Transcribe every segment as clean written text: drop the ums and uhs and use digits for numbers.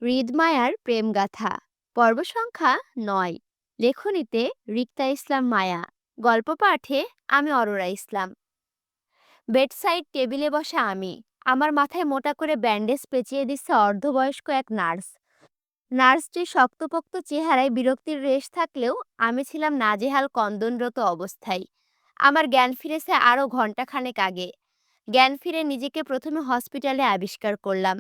হৃদমায়ার প্রেমগাথা পর্ব সংখ্যা ৯। লেখনীতে রিক্তা ইসলাম মায়া। গল্প পাঠে আমি অরোরা ইসলাম। বেডসাইড টেবিলে বসা আমি। আমার মাথায় মোটা করে ব্যান্ডেজ পেঁচিয়ে দিচ্ছে অর্ধবয়স্ক এক নার্স। নার্সটির শক্তপোক্ত চেহারায় বিরক্তির রেশ থাকলেও আমি ছিলাম নাজেহাল কন্দনরত অবস্থায়। আমার জ্ঞান ফিরেছে আরও ঘন্টাখানেক আগে। জ্ঞান ফিরে নিজেকে প্রথমে হসপিটালে আবিষ্কার করলাম।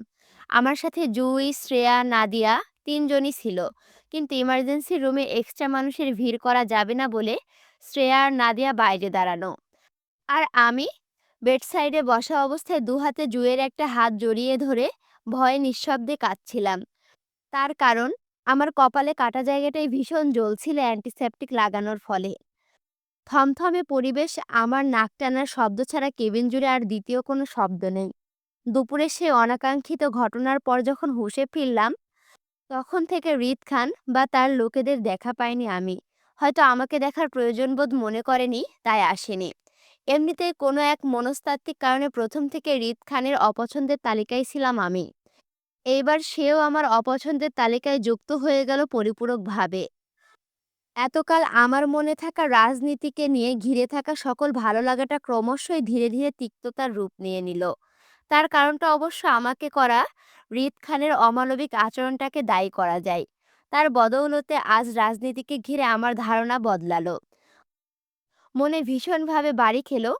আমার সাথে জুই, শ্রেয়া, নাদিয়া তিনজনই ছিল। কিন্তু ইমার্জেন্সি রুমে এক্সট্রা মানুষের ভিড় করা যাবে না বলে শ্রেয়া আর নাদিয়া বাইরে দাঁড়ানো। আর আমি বেডসাইডে বসা অবস্থায় দুহাতে জুয়ের একটা হাত জড়িয়ে ধরে ভয়ে নিঃশব্দে কাঁদছিলাম। তার কারণ, আমার কপালে কাটা জায়গাটায় ভীষণ জ্বলছিল অ্যান্টিসেপটিক লাগানোর ফলে। থমথমে পরিবেশ, আমার নাক টানার শব্দ ছাড়া কেবিন জুড়ে আর দ্বিতীয় কোনো শব্দ নেই। দুপুরে সে অনাকাঙ্ক্ষিত ঘটনার পর যখন হুঁশে ফিরলাম, তখন থেকে হৃদ খান বা তার লোকেদের দেখা পাইনি আমি। হয়তো আমাকে দেখার প্রয়োজনবোধ মনে করেনি, তাই আসেনি। এমনিতেই কোনো এক মনস্তাত্ত্বিক কারণে প্রথম থেকে হৃদ খানের অপছন্দের তালিকায় ছিলাম আমি। এইবার সেও আমার অপছন্দের তালিকায় যুক্ত হয়ে গেল পরিপূরকভাবে। এতকাল আমার মনে থাকা রাজনীতিকে নিয়ে ঘিরে থাকা সকল ভালো লাগাটা ক্রমশই ধীরে ধীরে তিক্ততার রূপ নিয়ে নিল। তার কারণটা অবশ্য আমাকে করা হৃদ খানের অমানবিক আচরণটাকে দায়ী করা যায়। তার বদৌলতে আজ রাজনীতিকে ঘিরে আমার ধারণা বদলালো। মনে ভীষণভাবে বাড়ি খেলো,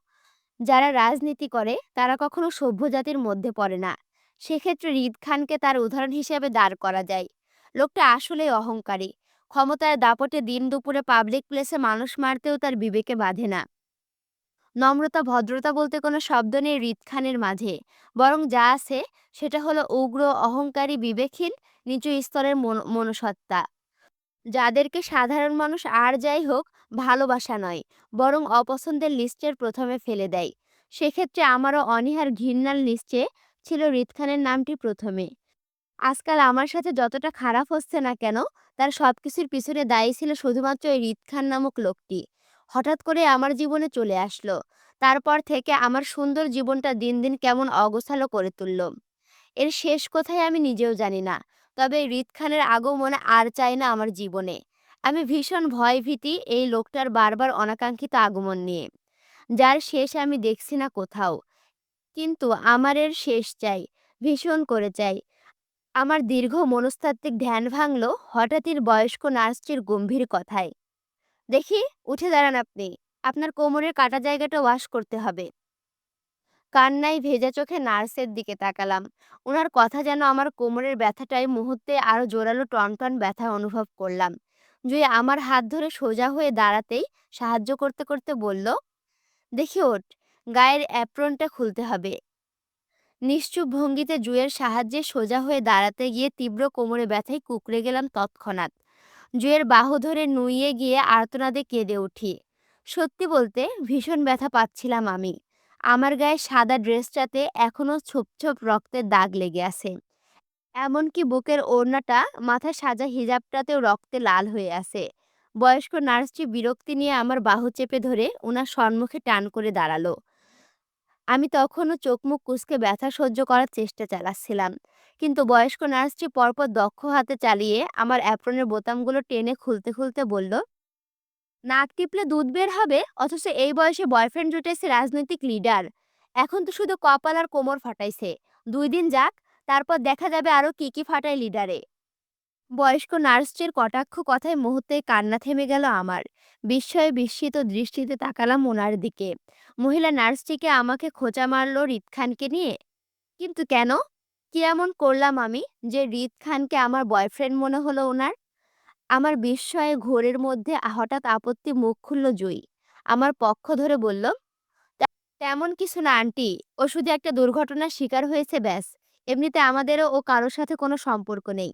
যারা রাজনীতি করে তারা কখনো সভ্য জাতির মধ্যে পড়ে না। সেক্ষেত্রে হৃদ খানকে তার উদাহরণ হিসেবে দাঁড় করা যায়। লোকটা আসলেই অহংকারী। ক্ষমতার দাপটে দিন দুপুরে পাবলিক প্লেসে মানুষ মারতেও তার বিবেকে বাধে না। নম্রতা ভদ্রতা বলতে কোনো শব্দ নেই হৃদ খানের মাঝে। বরং যা আছে সেটা হলো উগ্র, অহংকারী, বিবেকহীন, নিচু স্তরের মনুষ্যত্বা, যাদেরকে সাধারণ মানুষ আর যাই হোক ভালোবাসা নয়, বরং অপছন্দের লিস্টের প্রথমে ফেলে দেয়। সেক্ষেত্রে আমারও অনীহার ঘৃণার লিস্টে ছিল হৃদ খানের নামটি প্রথমে। আজকাল আমার সাথে যতটা খারাপ হচ্ছে না কেন, তার সবকিছুর পিছনে দায়ী ছিল শুধুমাত্র এই হৃদ খান নামক লোকটি। হঠাৎ করে আমার জীবনে চলে আসলো। তারপর থেকে আমার সুন্দর জীবনটা দিন দিন কেমন অগোছালো করে তুলল। এর শেষ কোথায় আমি নিজেও জানি না। তবে হৃদ খানের আগমন আর চাই না আমার জীবনে। আমি ভীষণ ভয়ভীতি এই লোকটার বারবার অনাকাঙ্ক্ষিত আগমন নিয়ে, যার শেষ আমি দেখছি না কোথাও। কিন্তু আমার এর শেষ চাই, ভীষণ করে চাই। আমার দীর্ঘ মনস্তাত্ত্বিক ধ্যান ভাঙল হঠাৎই বয়স্ক নার্সটির গম্ভীর কথায়। দেখি, উঠে দাঁড়ান আপনি। আপনার কোমরের কাটা জায়গাটা ওয়াশ করতে হবে। কান্নায় ভেজা চোখে নার্সের দিকে তাকালাম। ওনার কথা যেন আমার কোমরের ব্যথাটায় মুহূর্তে আরো জোরালো টনটন ব্যথা অনুভব করলাম। জুই আমার হাত ধরে সোজা হয়ে দাঁড়াতেই সাহায্য করতে করতে বলল, দেখি ওঠ, গায়ের অ্যাপ্রনটা খুলতে হবে। নিশ্চুপ ভঙ্গিতে জুয়ের সাহায্যে সোজা হয়ে দাঁড়াতে গিয়ে তীব্র কোমরে ব্যথায় কুঁকড়ে গেলাম তৎক্ষণাৎ। জুয়ের বাহু ধরে নুইয়ে গিয়ে আর্তনাদে কেঁদে উঠি। সত্যি বলতে ভীষণ ব্যথা পাচ্ছিলাম আমি। আমার গায়ে সাদা ড্রেসটাতে এখনো ছোপ ছোপ রক্তের দাগ লেগে আছে। এমনকি বুকের ওড়নাটা, মাথায় সাজা হিজাবটাতেও রক্তে লাল হয়ে আছে। বয়স্ক নার্সটি বিরক্তি নিয়ে আমার বাহু চেপে ধরে ওনার সম্মুখে টান করে দাঁড়ালো। আমি তখনও চোখ মুখ কুঁচকে ব্যথা সহ্য করার চেষ্টা চালাচ্ছিলাম। কিন্তু বয়স্ক নার্সটি পরপর দক্ষ হাতে চালিয়ে আমার অ্যাপ্রনের বোতামগুলো টেনে খুলতে খুলতে বলল, নাক টিপলে দুধ বের হবে, অথচ এই বয়সে বয়ফ্রেন্ড জুটেছে রাজনৈতিক লিডার। এখন তো শুধু কপাল আর কোমর ফাটাইছে। 2 দিন যাক, তারপর দেখা যাবে আরো কি কি ফাটায় লিডারে। বয়স্ক নার্সটির কটাক্ষ কথায় মুহূর্তেই কান্না থেমে গেল আমার। বিস্ময়ে বিস্মিত দৃষ্টিতে তাকালাম ওনার দিকে। মহিলা নার্সটিকে আমাকে খোঁচা মারল হৃদ খানকে নিয়ে। কিন্তু কেন? কি এমন করলাম আমি যে হৃদ খানকে আমার বয়ফ্রেন্ড মনে হলো ওনার? আমার বিস্ময়ে ঘোরের মধ্যে হঠাৎ আপত্তি মুখ খুলল জুই। আমার পক্ষ ধরে বলল, তেমন কিছু না আন্টি, ও শুধু একটা দুর্ঘটনার শিকার হয়েছে ব্যাস। এমনিতে আমাদেরও ও কারোর সাথে কোনো সম্পর্ক নেই।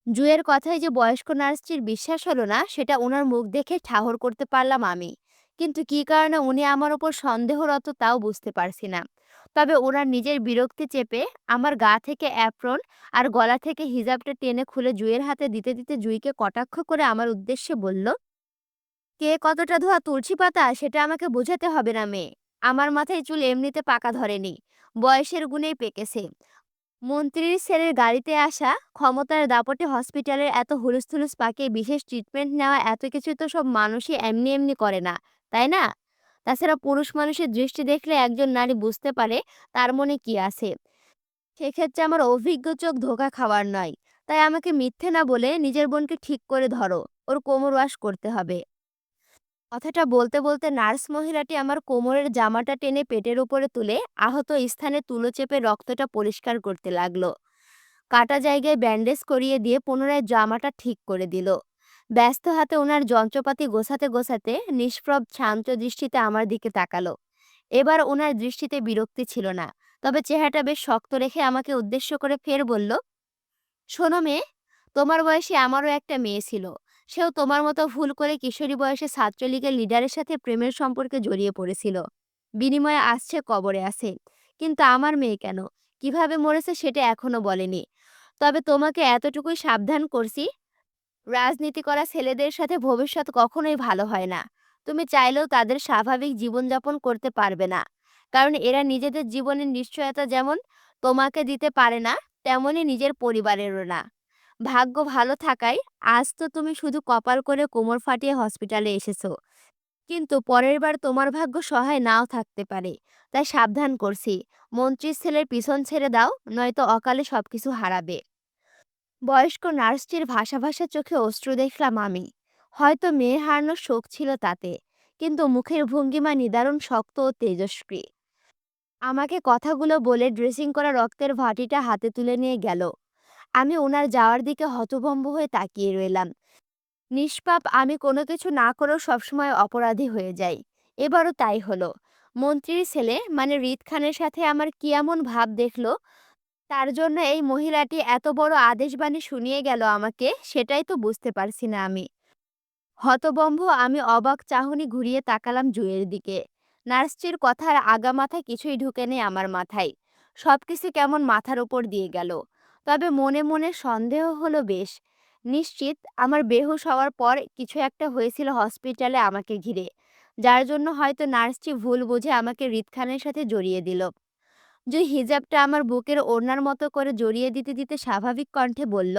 জুয়ের কথায় যে বয়স্ক নার্সটির বিশ্বাস হলো না, সেটা ওনার মুখ দেখে ঠাহর করতে পারলাম আমি। কিন্তু কী কারণে উনি আমার ওপর সন্দেহরত তাও বুঝতে পারছি না। তবে ওনার নিজের বিরক্তি চেপে আমার গা থেকে অ্যাপ্রন আর গলা থেকে হিজাবটা টেনে খুলে জুয়ের হাতে দিতে দিতে জুইকে কটাক্ষ করে আমার উদ্দেশ্যে বলল, কে কতটা ধোয়া তুলসী পাতা সেটা আমাকে বোঝাতে হবে না মেয়ে। আমার মাথায় চুল এমনিতে পাকা ধরেনি, বয়সের গুণেই পেকেছে। মন্ত্রীর ছেলের গাড়িতে আসা, ক্ষমতার দাপটে হসপিটালের এত হুলস্থুলুস পাকিয়ে বিশেষ ট্রিটমেন্ট নেওয়া, এত কিছু তো সব মানুষই এমনি এমনি করে না, তাই না? তাছাড়া পুরুষ মানুষের দৃষ্টি দেখলে একজন নারী বুঝতে পারে তার মনে কি আছে। সেক্ষেত্রে আমার অভিজ্ঞ চোখ ধোঁকা খাওয়ার নয়। তাই আমাকে মিথ্যে না বলে নিজের বোনকে ঠিক করে ধরো, ওর কোমর ওয়াশ করতে হবে। কথাটা বলতে বলতে নার্স মহিলাটি আমার কোমরের জামাটা টেনে পেটের উপরে তুলে আহত স্থানে তুলো চেপে রক্তটা পরিষ্কার করতে লাগলো। কাটা জায়গায় ব্যান্ডেজ করিয়ে দিয়ে পুনরায় জামাটা ঠিক করে দিল। ব্যস্ত হাতে ওনার যন্ত্রপাতি গোছাতে গোছাতে নিষ্প্রভ শান্ত দৃষ্টিতে আমার দিকে তাকালো। এবার ওনার দৃষ্টিতে বিরক্তি ছিল না, তবে চেহারাটা বেশ শক্ত রেখে আমাকে উদ্দেশ্য করে ফের বলল, শোনো মেয়ে, তোমার বয়সী আমারও একটা মেয়ে ছিল। সেও তোমার মতো ভুল করে কিশোরী বয়সে ছাত্রলীগের লিডারের সাথে প্রেমের সম্পর্কে জড়িয়ে পড়েছিল। বিনিময়ে আসছে কবরে আছে। কিন্তু আমার মেয়ে কেন, কিভাবে মরেছে সেটা এখনো বলেনি। তবে তোমাকে এতটুকুই সাবধান করছি, রাজনীতি করা ছেলেদের সাথে ভবিষ্যৎ কখনোই ভালো হয় না। তুমি চাইলেও তাদের স্বাভাবিক জীবনযাপন করতে পারবে না। কারণ এরা নিজেদের জীবনের নিশ্চয়তা যেমন তোমাকে দিতে পারে না, তেমনি নিজের পরিবারেরও না। ভাগ্য ভালো থাকায় আজ তো তুমি শুধু কপাল করে কোমর ফাটিয়ে হসপিটালে এসেছো। কিন্তু পরের বার তোমার ভাগ্য সহায় নাও থাকতে পারে। তাই সাবধান করছি, মন্ত্রীর ছেলের পিছন ছেড়ে দাও, নয়তো অকালে সবকিছু হারাবে। বয়স্ক নার্সটির ভাসা ভাসা চোখে অশ্রু দেখলাম আমি। হয়তো মেয়ে হারানোর শোক ছিল তাতে, কিন্তু মুখের ভঙ্গিমা নিদারুণ শক্ত ও তেজস্ক্রিয়। আমাকে কথাগুলো বলে ড্রেসিং করা রক্তের ভাটিটা হাতে তুলে নিয়ে গেল। আমি ওনার যাওয়ার দিকে হতভম্ব হয়ে তাকিয়ে রইলাম। নিষ্পাপ আমি কোনো কিছু না করেও সবসময় অপরাধী হয়ে যাই। এবারও তাই হলো। মন্ত্রীর ছেলে মানে রিদ খানের সাথে আমার কি এমন ভাব দেখলো, তার জন্য এই মহিলাটি এত বড় আদেশবাণী শুনিয়ে গেল আমাকে, সেটাই তো বুঝতে পারছি না আমি। হতবম্ব আমি অবাক চাহনি ঘুরিয়ে তাকালাম জুয়ের দিকে। নার্সটির কথার আগামাথা কিছুই ঢুকে নেই আমার মাথায়। সবকিছু কেমন মাথার উপর দিয়ে গেল। তবে মনে মনে সন্দেহ হলো বেশ। নিশ্চিত আমার বেহুশ হওয়ার পর কিছু একটা হয়েছিল হসপিটালে আমাকে ঘিরে, যার জন্য হয়তো নার্সটি ভুল বুঝে আমাকে রিদ খানের সাথে জড়িয়ে দিল। জুই হিজাবটা আমার বুকের ওড়নার মতো করে জড়িয়ে দিতে দিতে স্বাভাবিক কণ্ঠে বলল,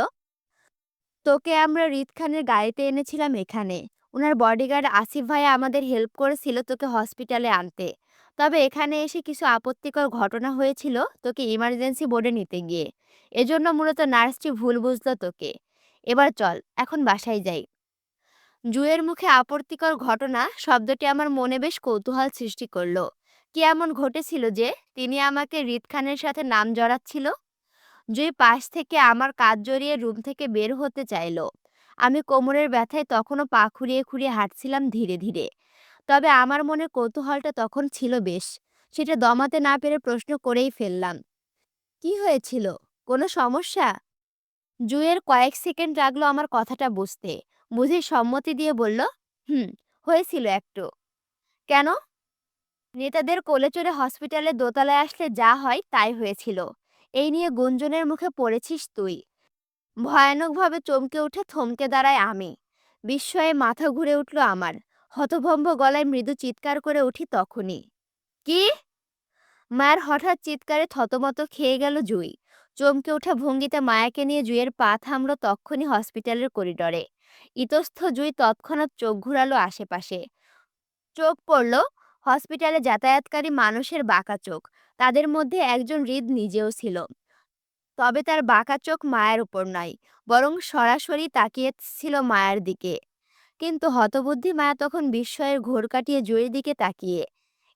তোকে আমরা রিদ খানের গাড়িতে এনেছিলাম এখানে। উনার বডিগার্ড আসিফ ভাইয়া আমাদের হেল্প করেছিল তোকে হসপিটালে আনতে। তবে এখানে এসে কিছু আপত্তিকর ঘটনা হয়েছিল তোকে ইমার্জেন্সি বোর্ডে নিতে গিয়ে। এজন্য মূলত নার্সটি ভুল বুঝলো তোকে। এবার চল, এখন বাসায় যাই। জুয়ের মুখে আপত্তিকর ঘটনা শব্দটি আমার মনে বেশ কৌতূহল সৃষ্টি করলো। কি এমন ঘটেছিল যে তিনি আমাকে রিদ খানের সাথে নাম জড়াচ্ছিল? জুই পাশ থেকে আমার কাঁধ জড়িয়ে রুম থেকে বের হতে চাইলো। আমি কোমরের ব্যথায় তখনও পা খুঁড়িয়ে খুঁড়িয়ে হাঁটছিলাম ধীরে ধীরে। তবে আমার মনে কৌতূহলটা তখন ছিল বেশ। সেটা দমাতে না পেরে প্রশ্ন করেই ফেললাম, কি হয়েছিল? কোনো সমস্যা? জুয়ের কয়েক সেকেন্ড লাগলো আমার কথাটা বুঝতে। বুঝে সম্মতি দিয়ে বলল, হুম, হয়েছিল একটু। কেন? নেতাদের কোলে চড়ে হসপিটালের দোতলায় আসলে যা হয় তাই হয়েছিল। এই নিয়ে গুঞ্জনের মুখে পড়েছিস তুই। ভয়ানকভাবে চমকে উঠে থমকে দাঁড়ায় আমি। বিস্ময়ে মাথা ঘুরে উঠল আমার। হতভম্ব গলায় মৃদু চিৎকার করে উঠি তখনই। কি? মায়ের হঠাৎ চিৎকারে থতমত খেয়ে গেল জুই। চমকে ওঠা ভঙ্গিতে মায়াকে নিয়ে জুইয়ের পা থামল তক্ষুনি হসপিটালের করিডরে। ইতস্থ জুই তৎক্ষণাৎ চোখ ঘুরালো আশেপাশে। চোখ পড়ল হসপিটালে যাতায়াতকারী মানুষের বাঁকা চোখ। তাদের মধ্যে একজন হৃদ নিজেও ছিল। তবে তার বাঁকা চোখ মায়ের উপর নয়, বরং সরাসরি তাকিয়ে ছিল মায়ের দিকে। কিন্তু হতবুদ্ধি মায়া তখন বিস্ময়ের ঘোর কাটিয়ে জুঁইয়ের দিকে তাকিয়ে।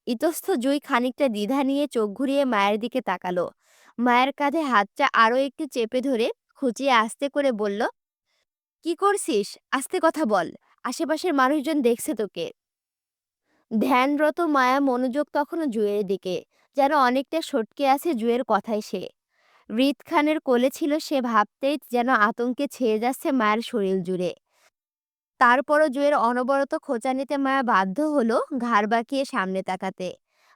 ইতস্থ জুঁই খানিকটা দ্বিধা নিয়ে চোখ ঘুরিয়ে মায়ের দিকে তাকালো। মায়ের কাঁধে হাতটা আরো একটু চেপে ধরে খুঁচিয়ে আস্তে করে বলল, কি করছিস? আস্তে কথা বল, আশেপাশের মানুষজন দেখছে তোকে। ধ্যানরত মায়া মনোযোগ তখনও জুঁইয়ের দিকে, যেন অনেকটা সটকে আছে জুঁইয়ের কথায় সে। রিদ খানের কোলে ছিল সে ভাবতেই যেন আতঙ্কে ছেয়ে যাচ্ছে মায়ের শরীর জুড়ে। তারপরও জুয়ের অনবরত খোঁচানিতে মায়া বাধ্য হলো ঘাড় বাঁকিয়ে সামনে তাকাতে।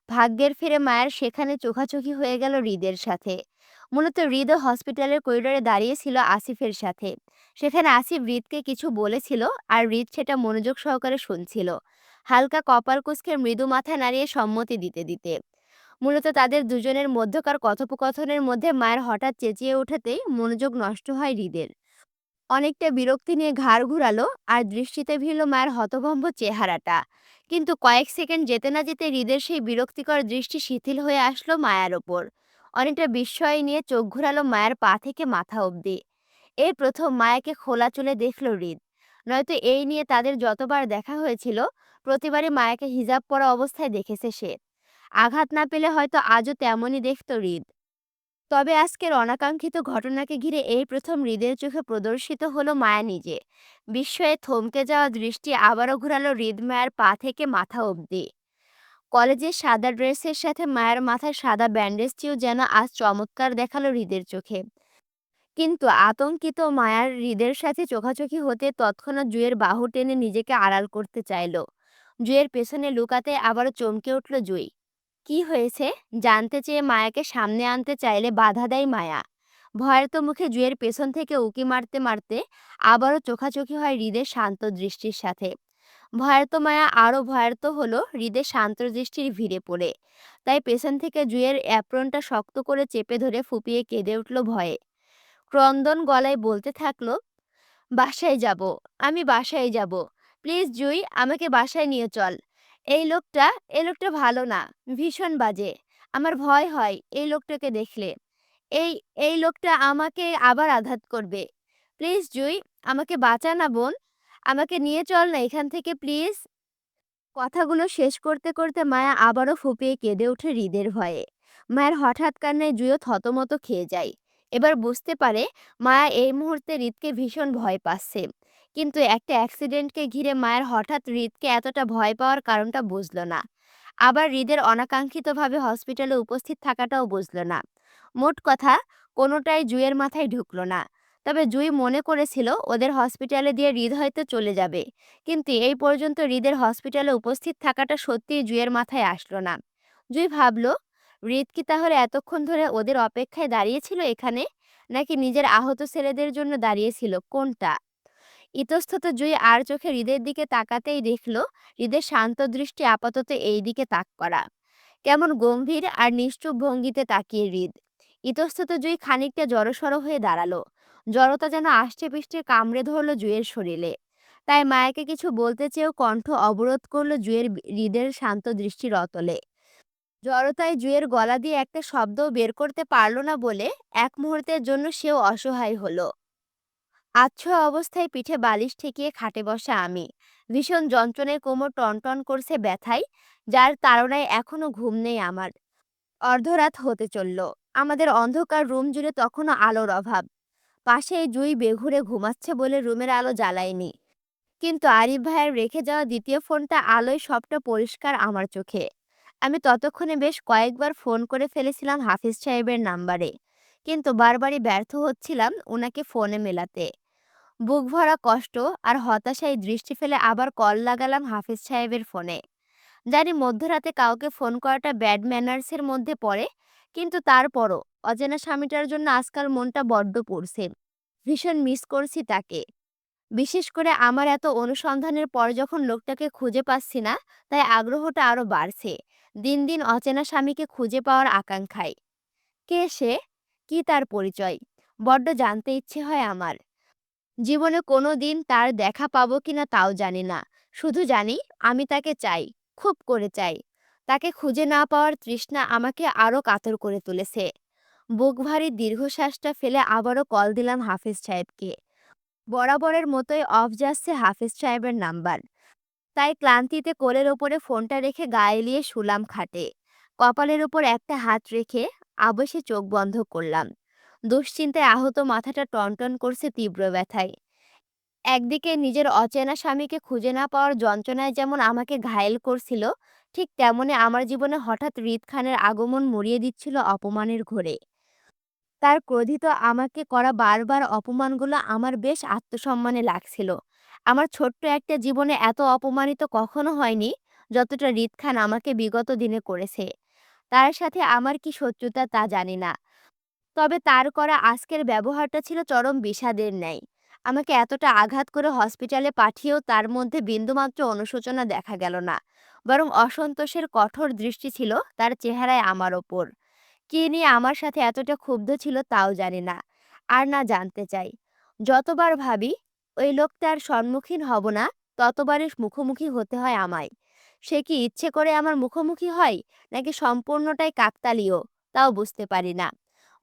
ভাগ্যের ফেরে মায়ের সেখানে চোখাচোখি হয়ে গেল হৃদের সাথে। মূলত হৃদও হসপিটালের করিডোরে দাঁড়িয়েছিল আসিফের সাথে। সেখানে আসিফ হৃদকে কিছু বলেছিল, আর হৃদ সেটা মনোযোগ সহকারে শুনছিল, হালকা কপাল কুঁচকে মৃদু মাথা নাড়িয়ে সম্মতি দিতে দিতে। মূলত তাদের দুজনের মধ্যকার কথোপকথনের মধ্যে মায়ের হঠাৎ চেঁচিয়ে ওঠাতেই মনোযোগ নষ্ট হয় হৃদের। অনেকটা বিরক্তি নিয়ে ঘাড় ঘুরালো আর দৃষ্টিতে ভিড়ল মায়ের হতভম্ব চেহারাটা। কিন্তু কয়েক সেকেন্ড যেতে না যেতে হৃদের সেই বিরক্তিকর দৃষ্টি শিথিল হয়ে আসলো মায়ার ওপর। অনেকটা বিস্ময় নিয়ে চোখ ঘুরালো মায়ের পা থেকে মাথা অবধি। এই প্রথম মায়াকে খোলা চুলে দেখল হৃদ। নয়তো এই নিয়ে তাদের যতবার দেখা হয়েছিল, প্রতিবারই মায়াকে হিজাব পরা অবস্থায় দেখেছে সে। আঘাত না পেলে হয়তো আজও তেমনই দেখত হৃদ। তবে আজকের অনাকাঙ্ক্ষিত ঘটনাকে ঘিরে এই প্রথম হৃদের চোখে প্রদর্শিত হলো মায়া নিজে। বিস্ময়ে থমকে যাওয়া দৃষ্টি আবারও ঘুরালো হৃদ মায়ের পা থেকে মাথা অবধি। কলেজের সাদা ড্রেসের সাথে মায়ের মাথায় সাদা ব্যান্ডেজটিও যেন আজ চমৎকার দেখালো হৃদের চোখে। কিন্তু আতঙ্কিত মায়ার হৃদের সাথে চোখাচোখি হতে তৎক্ষণাৎ জুঁইয়ের বাহু টেনে নিজেকে আড়াল করতে চাইল। জুঁইয়ের পেছনে লুকাতে আবারও চমকে উঠল জুঁই। কি হয়েছে জানতে চেয়ে মায়াকে সামনে আনতে চাইলে বাধা দেয় মায়া। ভয়ার্ত মুখে জুঁইয়ের পেছন থেকে উঁকি মারতে মারতে আবারও চোখাচোখি হয় হৃদের শান্ত দৃষ্টির সাথে। ভয়ার্ত মায়া আরও ভয়ার্ত হলো হৃদের শান্ত দৃষ্টির ভিড়ে পড়ে। তাই পেছন থেকে জুঁইয়ের অ্যাপ্রনটা শক্ত করে চেপে ধরে ফুপিয়ে কেঁদে উঠল ভয়ে। ক্রন্দন গলায় বলতে থাকলো, বাসায় যাব, আমি বাসায় যাব। প্লিজ জুই, আমাকে বাসায় নিয়ে চল। এই লোকটা, এই লোকটা ভালো না, ভীষণ বাজে। আমার ভয় হয় এই লোকটাকে দেখলে। এই এই লোকটা আমাকে আবার আঘাত করবে। প্লিজ জুই, আমাকে বাঁচা না বোন। আমাকে নিয়ে চল না এখান থেকে প্লিজ। কথাগুলো শেষ করতে করতে মায়া আবারও ফুঁপিয়ে কেঁদে ওঠে হৃদের ভয়ে। মায়ের হঠাৎ কান্নায় জুঁইও থতমত খেয়ে যায়। এবার বুঝতে পারে মায়া এই মুহূর্তে হৃদকে ভীষণ ভয় পাচ্ছে। কিন্তু একটা অ্যাক্সিডেন্টকে ঘিরে মায়ের হঠাৎ হৃদকে এতটা ভয় পাওয়ার কারণটা বুঝল না। আবার হৃদের অনাকাঙ্ক্ষিতভাবে হসপিটালে উপস্থিত থাকাটাও বুঝল না। মোট কথা, কোনোটাই জুঁইয়ের মাথায় ঢুকলো না। তবে জুঁই মনে করেছিল ওদের হসপিটালে দিয়ে হৃদ হয়তো চলে যাবে। কিন্তু এই পর্যন্ত হৃদের হসপিটালে উপস্থিত থাকাটা সত্যিই জুঁইয়ের মাথায় আসলো না। জুঁই ভাবল, হৃদ কি তাহলে এতক্ষণ ধরে ওদের অপেক্ষায় দাঁড়িয়েছিল এখানে, নাকি নিজের আহত ছেলেদের জন্য দাঁড়িয়েছিল, কোনটা? ইতস্তত জুঁই আর চোখে হৃদের দিকে তাকাতেই দেখল হৃদের শান্ত দৃষ্টি আপাতত এই দিকে তাক করা। কেমন গম্ভীর আর নিশ্চুপ ভঙ্গিতে তাকিয়ে হৃদ। ইতস্তত জুঁই খানিকটা জড়সড় হয়ে দাঁড়ালো। জড়তা যেন আষ্টে পৃষ্ঠে কামড়ে ধরলো জুঁইয়ের শরীরে। তাই মায়াকে কিছু বলতে চেয়েও কণ্ঠ অবরোধ করলো জুঁইয়ের হৃদের শান্ত দৃষ্টির অতলে। জড়তায় জুঁইয়ের গলা দিয়ে একটা শব্দও বের করতে পারল না বলে এক মুহূর্তের জন্য সেও অসহায় হলো। আচ্ছন্ন অবস্থায় পিঠে বালিশ ঠেকিয়ে খাটে বসা আমি। ভীষণ যন্ত্রণায় কোমর টনটন করছে ব্যথায়, যার তাড়নায় এখনো ঘুম নেই আমার। অর্ধরাত হতে চলল। আমাদের অন্ধকার রুম জুড়ে তখনও আলোর অভাব। পাশেই জুঁই বেঘুরে ঘুমাচ্ছে বলে রুমের আলো জ্বালায়নি। কিন্তু আরিফ ভাইয়ের রেখে যাওয়া দ্বিতীয় ফোনটা আলোয় সবটা পরিষ্কার আমার চোখে। আমি ততক্ষণে বেশ কয়েকবার ফোন করে ফেলেছিলাম হাফিজ সাহেবের নাম্বারে, কিন্তু বারবারই ব্যর্থ হচ্ছিলাম ওনাকে ফোনে মেলাতে। বুক ভরা কষ্ট আর হতাশায় দৃষ্টি ফেলে আবার কল লাগালাম হাফিজ সাহেবের ফোনে। জানি মধ্যরাতে কাউকে ফোন করাটা ব্যাড ম্যানার্সের মধ্যে পড়ে, কিন্তু তারপরও অচেনা স্বামীটার জন্য আজকাল মনটা বড্ড পড়ছে। ভীষণ মিস করছি তাকে। বিশেষ করে আমার এত অনুসন্ধানের পর যখন লোকটাকে খুঁজে পাচ্ছি না, তাই আগ্রহটা আরো বাড়ছে দিন দিন অচেনা স্বামীকে খুঁজে পাওয়ার আকাঙ্ক্ষায়। কে সে? কি তার পরিচয়? বড্ড জানতে ইচ্ছে হয় আমার। জীবনে কোনো দিন তার দেখা পাবো কিনা তাও জানি না। শুধু জানি আমি তাকে চাই, খুব করে চাই। তাকে খুঁজে না পাওয়ার তৃষ্ণা আমাকে আরো কাতর করে তুলেছে। বুক ভারী দীর্ঘশ্বাসটা ফেলে আবারও কল দিলাম হাফিজ সাহেবকে। বরাবরের মতোই অফ যাচ্ছে হাফিজ সাহেবের নাম্বার। তাই ক্লান্তিতে কোলের ওপরে ফোনটা রেখে গায়ে এলিয়ে শুলাম খাটে। কপালের ওপর একটা হাত রেখে আবেশে চোখ বন্ধ করলাম। দুশ্চিন্তায় আহত মাথাটা টনটন করছে তীব্র ব্যথায়। একদিকে নিজের অচেনা স্বামীকে খুঁজে না পাওয়ার যন্ত্রণায় যেমন আমাকে ঘায়েল করছিল, ঠিক তেমনি আমার জীবনে হঠাৎ হৃদ খানের আগমন মুড়িয়ে দিচ্ছিল অপমানের ঘোরে। তার ক্রোধিত আমাকে করা বারবার অপমানগুলো আমার বেশ আত্মসম্মানে লাগছিল। আমার ছোট্ট একটা জীবনে এত অপমানিত কখনো হয়নি যতটা হৃদ খান আমাকে বিগত দিনে করেছে। তার সাথে আমার কি শত্রুতা তা জানি না। তবে তার করা আজকের ব্যবহারটা ছিল চরম বিষাদের ন্যায়। আমাকে এতটা আঘাত করে হসপিটালে পাঠিয়েও তার মধ্যে বিন্দুমাত্র অনুশোচনা দেখা গেল না, বরং অসন্তোষের কঠোর দৃষ্টি ছিল তার চেহারায় আমার ওপর। কী নিয়ে আমার সাথে এতটা ক্ষুব্ধ ছিল তাও জানি না, আর না জানতে চাই। যতবার ভাবি ওই লোকটার সম্মুখীন হব না, ততবারই মুখোমুখি হতে হয় আমায়। সে কি ইচ্ছে করে আমার মুখোমুখি হয়, নাকি সম্পূর্ণটাই কাকতালীয়, তাও বুঝতে পারি না।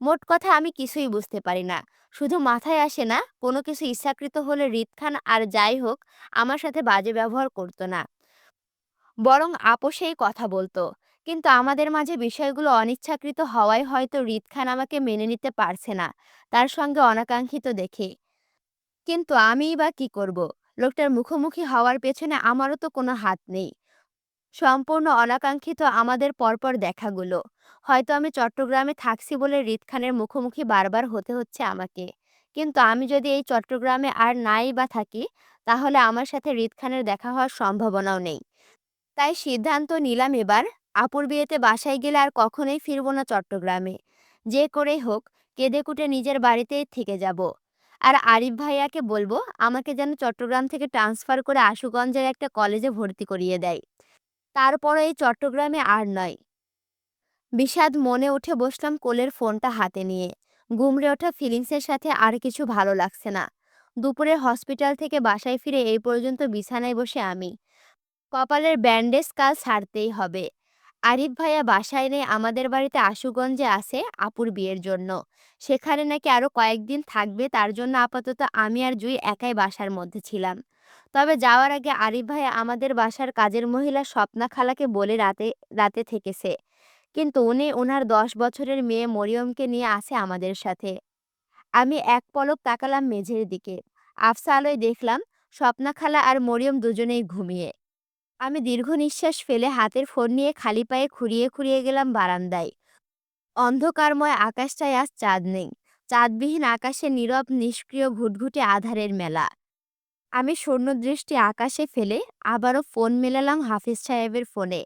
মোট কথা আমি কিছুই বুঝতে পারি না। শুধু মাথায় আসে না কোনো কিছু ইচ্ছাকৃত হলে হৃদ খান আর যাই হোক আমার সাথে বাজে ব্যবহার করতো না, বরং আপোষেই কথা বলতো। কিন্তু আমাদের মাঝে বিষয়গুলো অনিচ্ছাকৃত হওয়ায় হয়তো হৃদ খান আমাকে মেনে নিতে পারছে না, তার সঙ্গে অনাকাঙ্ক্ষিত দেখে। কিন্তু আমিই বা কি করব? লোকটার মুখোমুখি হওয়ার পেছনে আমারও তো কোনো হাত নেই। সম্পূর্ণ অনাকাঙ্ক্ষিত আমাদের পরপর দেখাগুলো। হয়তো আমি চট্টগ্রামে থাকছি বলে হৃদ খানের মুখোমুখি বারবার হতে হচ্ছে আমাকে। কিন্তু আমি যদি এই চট্টগ্রামে আর নাই বা থাকি, তাহলে আমার সাথে হৃদ খানের দেখা হওয়ার সম্ভাবনাও নেই। তাই সিদ্ধান্ত নিলাম এবার আপুর বিয়েতে বাসায় গেলে আর কখনোই ফিরবো না চট্টগ্রামে। যে করেই হোক কেঁদে-কুটে নিজের বাড়িতেই থেকে যাব। আর আরিফ ভাইয়াকে বলবো আমাকে যেন চট্টগ্রাম থেকে ট্রান্সফার করে আশুগঞ্জের একটা কলেজে ভর্তি করিয়ে দেয়। তারপরও এই চট্টগ্রামে আর নয়। বিষাদ মনে উঠে বসলাম কোলের ফোনটা হাতে নিয়ে। গুমড়ে ওঠা ফিলিংসের সাথে আর কিছু ভালো লাগছে না। দুপুরে হসপিটাল থেকে বাসায় ফিরে এই পর্যন্ত বিছানায় বসে আমি। কপালের ব্যান্ডেজ কাল ছাড়তেই হবে। আরিফ ভাইয়া বাসায় নেই, আমাদের বাড়িতে আশুগঞ্জে আছে আপুর বিয়ের জন্য। সেখানে নাকি আরো কয়েকদিন থাকবে, তার জন্য আপাতত আমি আর জুই একাই বাসার মধ্যে ছিলাম। তবে যাওয়ার আগে আরিফ ভাইয়া আমাদের বাসার কাজের মহিলা স্বপ্না খালাকে বলে রাতে রাতে থেকেছে। কিন্তু উনি ওনার 10 বছরের মেয়ে মরিয়মকে নিয়ে আছে আমাদের সাথে। আমি এক পলক তাকালাম মেঝের দিকে। আফসা আলোয় দেখলাম স্বপ্না খালা আর মরিয়ম দুজনেই ঘুমিয়ে। আমি দীর্ঘ নিঃশ্বাস ফেলে হাতের ফোন নিয়ে খালি পায়ে খুঁড়িয়ে খুঁড়িয়ে গেলাম বারান্দায়। অন্ধকারময় আকাশটায় আজ চাঁদ নেই। চাঁদবিহীন আকাশে নীরব নিষ্ক্রিয় ঘুটঘুটে আঁধারের মেলা। আমি শূন্যদৃষ্টি আকাশে ফেলে আবারও ফোন মেলালাম হাফিজ সাহেবের ফোনে।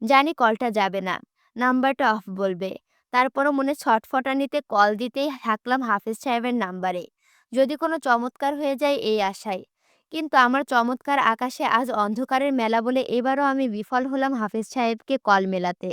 জানি কলটা যাবে না, নাম্বারটা অফ বলবে। তারপরও মনে ছটফটানিতে কল দিতেই থাকলাম হাফিজ সাহেবের নাম্বারে। যদি কোনো চমৎকার হয়ে যায় এই আশায়। কিন্তু আমার চমৎকার আকাশে আজ অন্ধকারের মেলা বলে এবারও আমি বিফল হলাম হাফিজ সাহেবকে কল মেলাতে।